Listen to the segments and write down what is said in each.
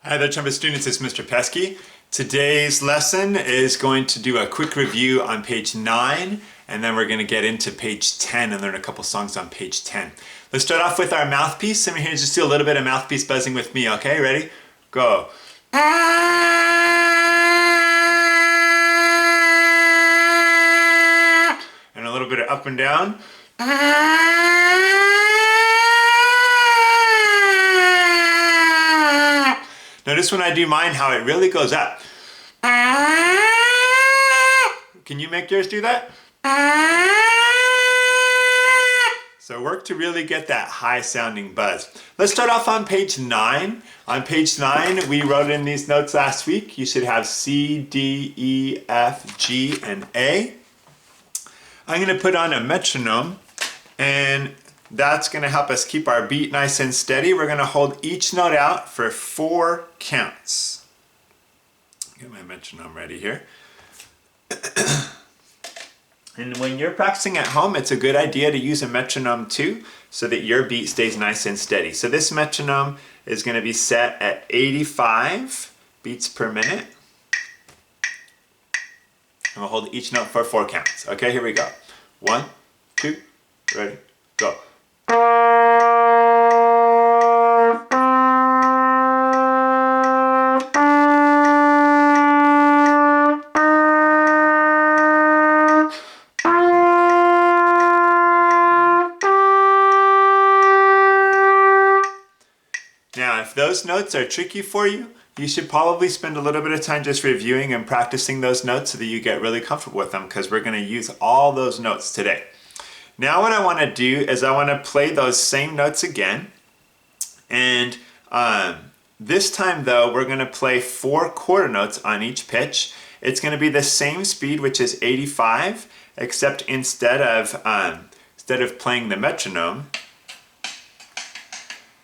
Hi there, trumpet students, it's Mr. Pesky. Today's lesson is going to do a quick review on page 9, and then we're going to get into page 10 and learn a couple songs on page 10. Let's start off with our mouthpiece. Some here, just do a little bit of mouthpiece buzzing with me, okay? Ready? Go. And a little bit of up and down. Notice when I do mine how it really goes up. Can you make yours do that? So work to really get that high sounding buzz. Let's start off on page 9. On page 9, we wrote in these notes last week. You should have C, D, E, F, G, and A. I'm going to put on a metronome, and that's going to help us keep our beat nice and steady. We're going to hold each note out for 4 counts. Get my metronome ready here. And when you're practicing at home, it's a good idea to use a metronome too, so that your beat stays nice and steady. So this metronome is going to be set at 85 beats per minute. And we'll hold each note for 4 counts. Okay, here we go. 1, 2, ready, go. Now, if those notes are tricky for you, you should probably spend a little bit of time just reviewing and practicing those notes so that you get really comfortable with them, because we're going to use all those notes today. Now what I want to do is I want to play those same notes again, and this time though we're going to play 4 quarter notes on each pitch. It's going to be the same speed, which is 85, except instead of playing the metronome,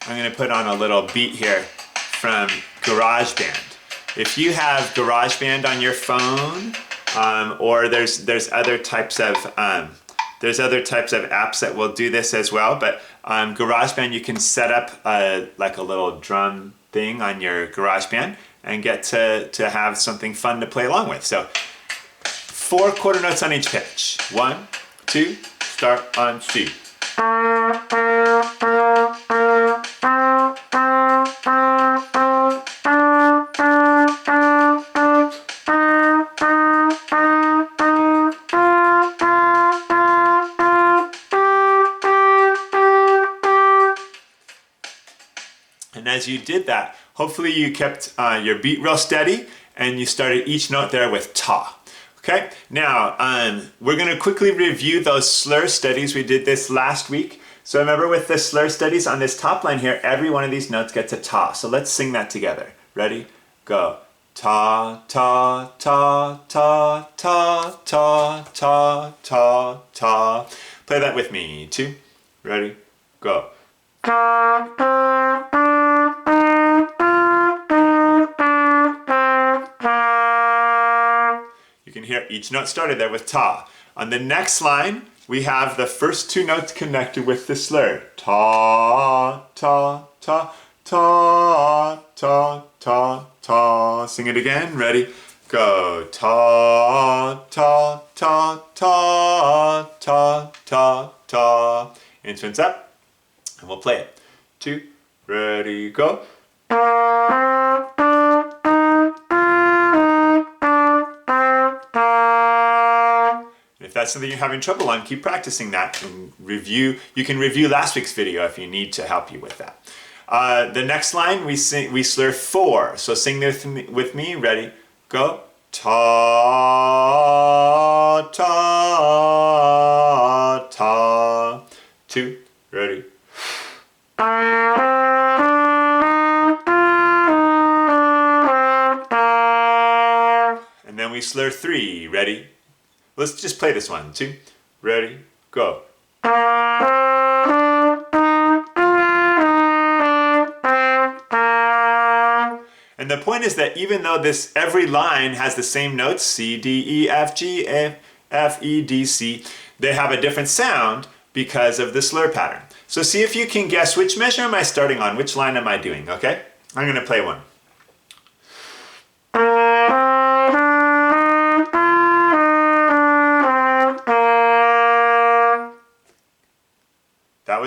I'm going to put on a little beat here from GarageBand. If you have GarageBand on your phone, or there's other types of apps that will do this as well, but GarageBand, you can set up like a little drum thing on your GarageBand and get to have something fun to play along with. So 4 quarter notes on each pitch. 1, 2, start on C. And as you did that, hopefully you kept your beat real steady and you started each note there with ta. Okay, now we're going to quickly review those slur studies. We did this last week. So remember, with the slur studies on this top line here, every one of these notes gets a ta. So let's sing that together. Ready? Go. Ta, ta, ta, ta, ta, ta, ta, ta, ta. Play that with me. 2, ready, go. You can hear each note started there with ta. On the next line, we have the first 2 notes connected with the slur. Ta, ta, ta, ta, ta, ta, ta. Sing it again. Ready? Go. Ta, ta, ta, ta, ta, ta, ta. Instruments up, and we'll play it. 2, ready, go. If that's something you're having trouble on, keep practicing that and review. You can review last week's video if you need to help you with that. The next line, we slur 4. So sing this with me. Ready? Go. Ta, ta, ta. 2. Ready? And then we slur 3. Ready? Let's just play this one. 2, ready, go. And the point is that even though every line has the same notes, C, D, E, F, G, F, E, D, C, they have a different sound because of the slur pattern. So see if you can guess which measure am I starting on, which line am I doing, okay? I'm going to play one.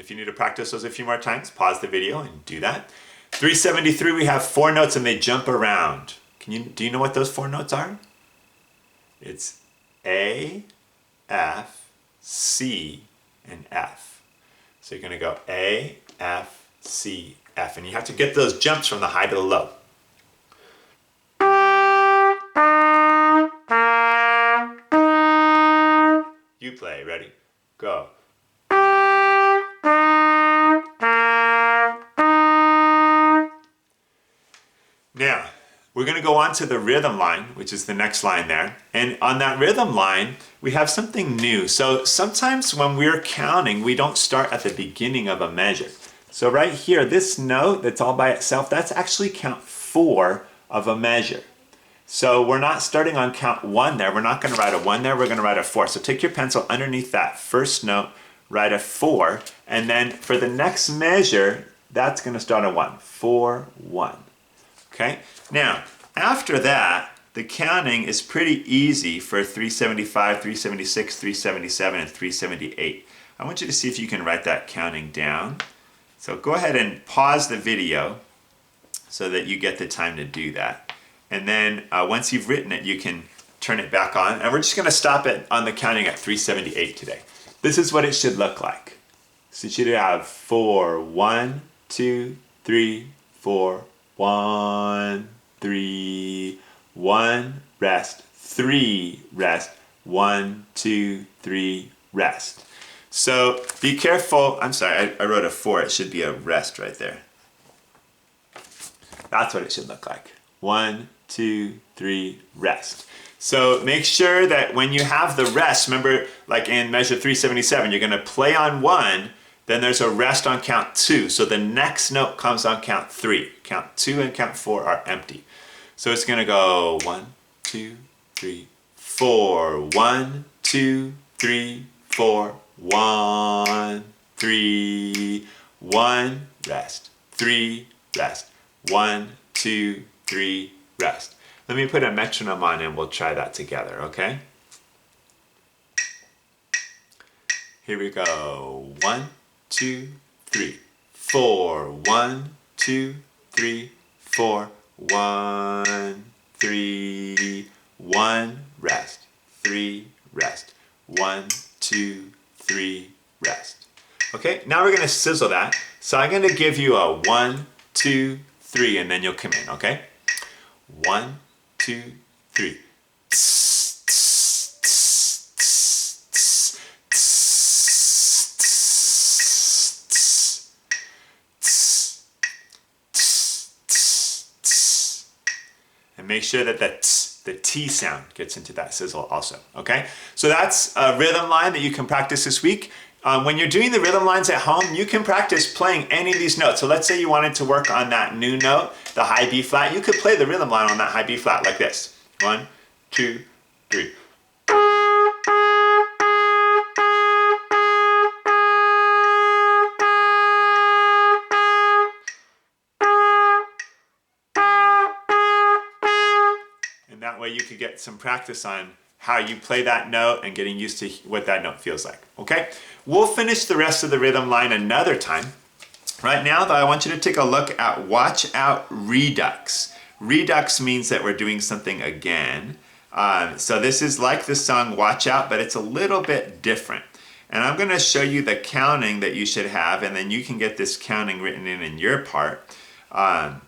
If you need to practice those a few more times, pause the video and do that. 373, we have 4 notes and they jump around. Do you know what those 4 notes are? It's A, F, C, and F. So you're going to go A, F, C, F. And you have to get those jumps from the high to the low. You play. Ready? Go. Now, we're going to go on to the rhythm line, which is the next line there. And on that rhythm line, we have something new. So sometimes when we're counting, we don't start at the beginning of a measure. So right here, this note that's all by itself, that's actually count 4 of a measure. So we're not starting on count 1 there. We're not going to write a 1 there. We're going to write a 4. So take your pencil underneath that first note, write a 4. And then for the next measure, that's going to start a 1. 4, 1. Okay, now after that, the counting is pretty easy for 375, 376, 377, and 378. I want you to see if you can write that counting down. So go ahead and pause the video so that you get the time to do that. And then once you've written it, you can turn it back on. And we're just going to stop it on the counting at 378 today. This is what it should look like. So you should have 4, 1, 2, 3, 4, 1, 3, 1, rest, 3, rest, 1, 2, 3, rest. So be careful. I'm sorry, I wrote a 4. It should be a rest right there. That's what it should look like. 1, 2, 3, rest. So make sure that when you have the rest, remember like in measure 377, you're going to play on 1, then there's a rest on count 2. So the next note comes on count 3. Count 2 and count 4 are empty. So it's going to go 1, 2, 3, 4. 1, 2, 3, 4. 1, 3, 1, rest. 3, rest. 1, 2, 3, rest. Let me put a metronome on and we'll try that together, okay? Here we go. 1, 2, 3, 4. 1, 2, 3, 4. 1, 3, 1, rest. 3, rest. 1, 2, 3, rest. Okay, now we're going to sizzle that. So I'm going to give you a 1, 2, 3, and then you'll come in, okay? 1, 2, 3. And make sure that the T sound gets into that sizzle also, okay? So that's a rhythm line that you can practice this week. When you're doing the rhythm lines at home, you can practice playing any of these notes. So let's say you wanted to work on that new note, the high B flat. You could play the rhythm line on that high B flat like this. 1, 2, 3. And that way you could get some practice on how you play that note and getting used to what that note feels like, okay? We'll finish the rest of the rhythm line another time. Right now, though, I want you to take a look at watch out redux. Redux means that we're doing something again. So this is like the song Watch Out, but it's a little bit different. And I'm gonna show you the counting that you should have, and then you can get this counting written in your part. And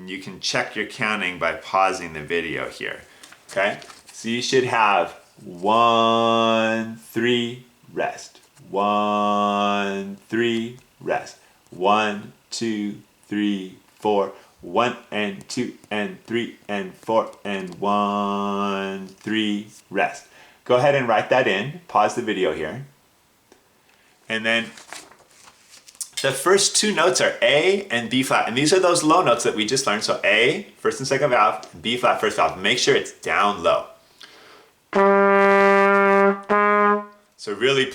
you can check your counting by pausing the video here, okay? So you should have 1, 3, rest. 1, 3, rest. 1, 2, 3, 4. 1 and 2 and 3 and 4 and 1, 3, rest. Go ahead and write that in. Pause the video here. And then the first 2 notes are A and B flat. And these are those low notes that we just learned. So A, first and second valve, B flat, first valve. Make sure it's down low. So really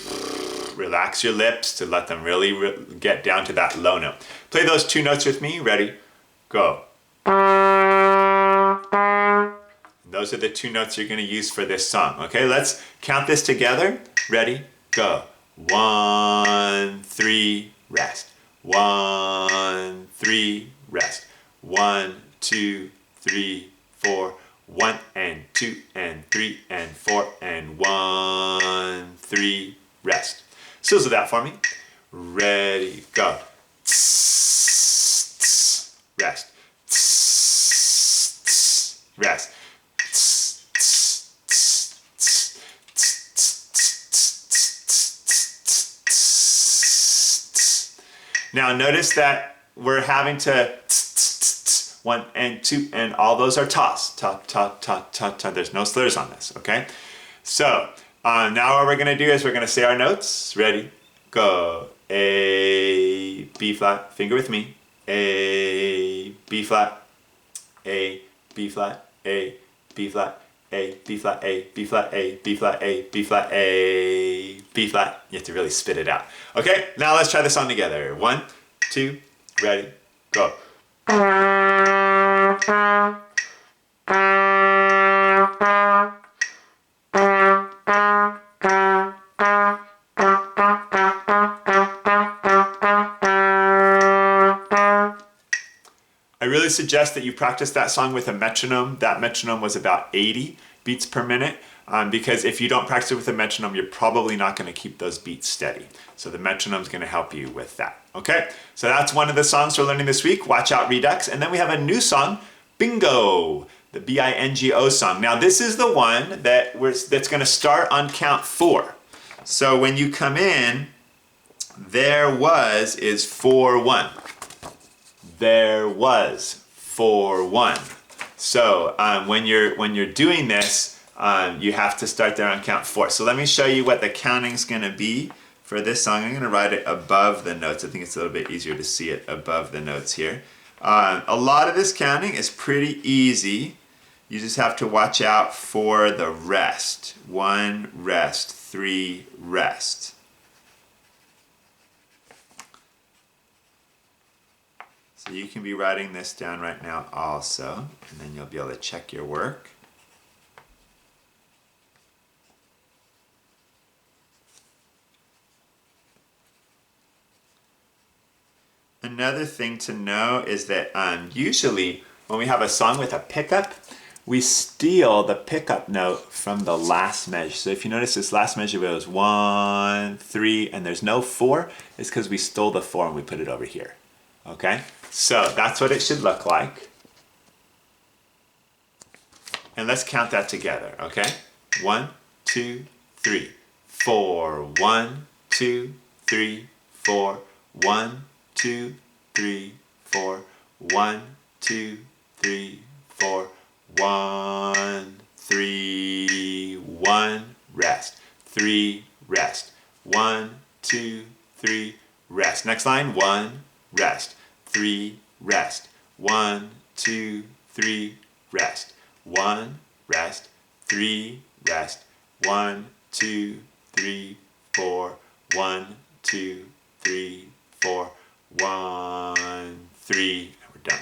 relax your lips to let them really get down to that low note. Play those 2 notes with me. Ready? Go. Those are the 2 notes you're going to use for this song. Okay, let's count this together. Ready? Go. 1, 3, rest. 1, 3, rest. 1, 2, 3, 4. 1 and 2 and 3 and 4 and 1, 3, rest. Sizzle that for me. Ready, go. Rest. Rest. Now notice that we're having to 1 and 2 and all those are tas. Ta, ta, ta, ta, ta. There's no slurs on this, okay? So now what we're gonna do is we're gonna say our notes. Ready, go. A, B flat, finger with me. A, B flat, A, B flat, A, B flat, A, B flat, A, B flat, A, B flat, A, B flat, A, B flat. You have to really spit it out. Okay, now let's try this song together. 1, 2, ready, go. I really suggest that you practice that song with a metronome. That metronome was about 80 beats per minute because if you don't practice it with a metronome, you're probably not going to keep those beats steady. So the metronome is going to help you with that. Okay, so that's one of the songs we're learning this week. Watch out, Redux. And then we have a new song, Bingo, the B-I-N-G-O song. Now this is the one that's going to start on count 4. So when you come in, there was is 4-1. There was 4-1. So when you're doing this, you have to start there on count 4. So let me show you what the counting's going to be for this song. I'm going to write it above the notes. I think it's a little bit easier to see it above the notes here. A lot of this counting is pretty easy. You just have to watch out for the rest. 1, rest, 3, rest. So you can be writing this down right now also, and then you'll be able to check your work. Another thing to know is that usually when we have a song with a pickup, we steal the pickup note from the last measure. So if you notice this last measure was 1, 3, and there's no 4, it's because we stole the 4 and we put it over here. Okay? So that's what it should look like. And let's count that together, okay? 1, 2, 3, 4. 1, 2, 3, 4. 1, 2, 3, 4. 1, 2, 3, 4. 1, 3, 1, rest. 3, rest. 1, 2, 3, rest. Next line, 1, rest. 3, rest. 1, 2, 3, rest. 1, rest. 3, rest. 1, 2, 3, 4. 1, 2, 3, 4. 1, 3, and we're done.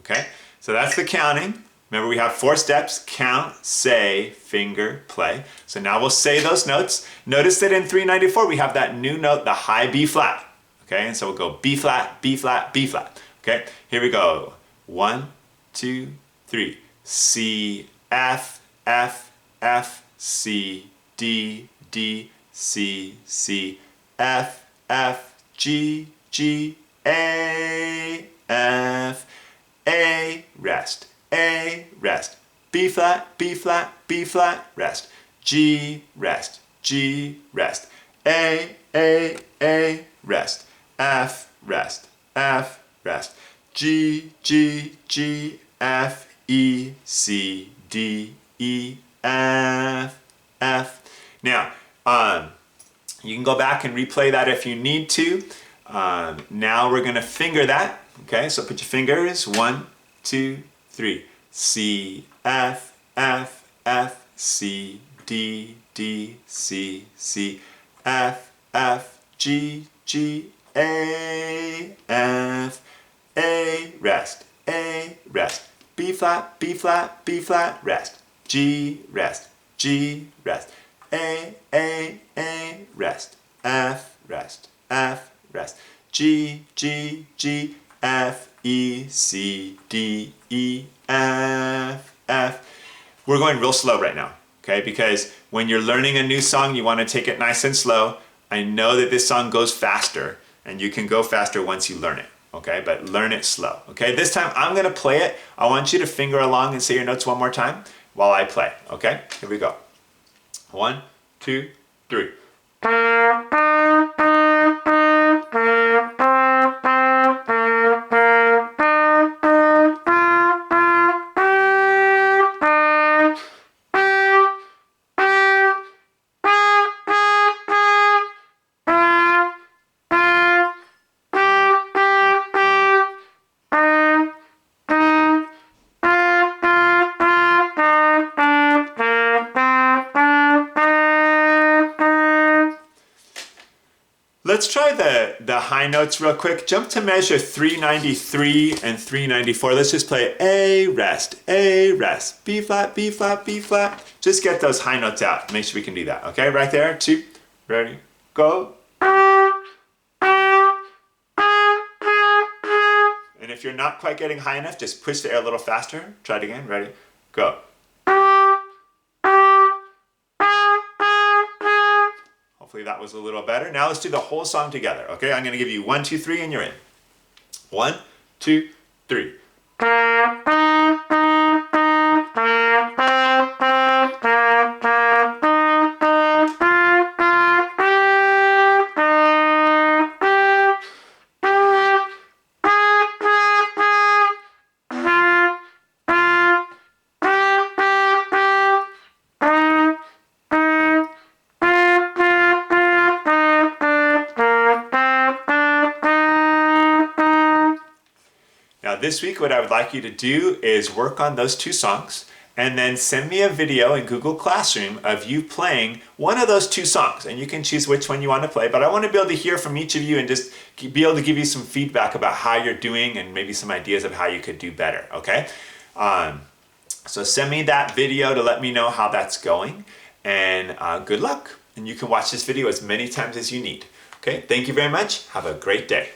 Okay? So that's the counting. Remember, we have 4 steps: count, say, finger, play. So now we'll say those notes. Notice that in 394 we have that new note, the high B flat. Okay, and so we'll go B flat, B flat, B flat. Okay, here we go. 1, 2, 3. C, F, F, F, C, D, D, C, C, F, F, G, G, A, F, A, rest, A, rest. B flat, B flat, B flat, rest. G, rest, G, rest. A, rest. F, rest, F, rest. G, G, G, F, E, C, D, E, F, F. Now, you can go back and replay that if you need to. Now we're going to finger that. Okay, so put your fingers. 1, 2, 3. C, F, F, F, C, D, D, C, C, F, F, G, G, A, F, A, rest, A, rest. B flat, B flat, B flat, rest. G, rest, G, rest. A, rest. F, rest, F, rest. G, G, G, F, E, C, D, E, F, F. We're going real slow right now, okay? Because when you're learning a new song, you want to take it nice and slow. I know that this song goes faster, and you can go faster once you learn it, okay? But learn it slow, okay? This time I'm gonna play it. I want you to finger along and say your notes one more time while I play, okay? Here we go. 1, 2, 3. Let's try the high notes real quick. Jump to measure 393 and 394. Let's just play A, rest, B flat, B flat, B flat. Just get those high notes out. Make sure we can do that. Okay, right there. 2, ready, go. And if you're not quite getting high enough, just push the air a little faster. Try it again. Ready, go. Hopefully that was a little better. Now let's do the whole song together, okay? I'm gonna give you 1, 2, 3, and you're in. 1, 2, 3. Now this week what I would like you to do is work on those 2 songs and then send me a video in Google Classroom of you playing one of those 2 songs, and you can choose which one you want to play, but I want to be able to hear from each of you and just be able to give you some feedback about how you're doing and maybe some ideas of how you could do better, okay? So send me that video to let me know how that's going, and good luck. And you can watch this video as many times as you need. Okay, thank you very much. Have a great day.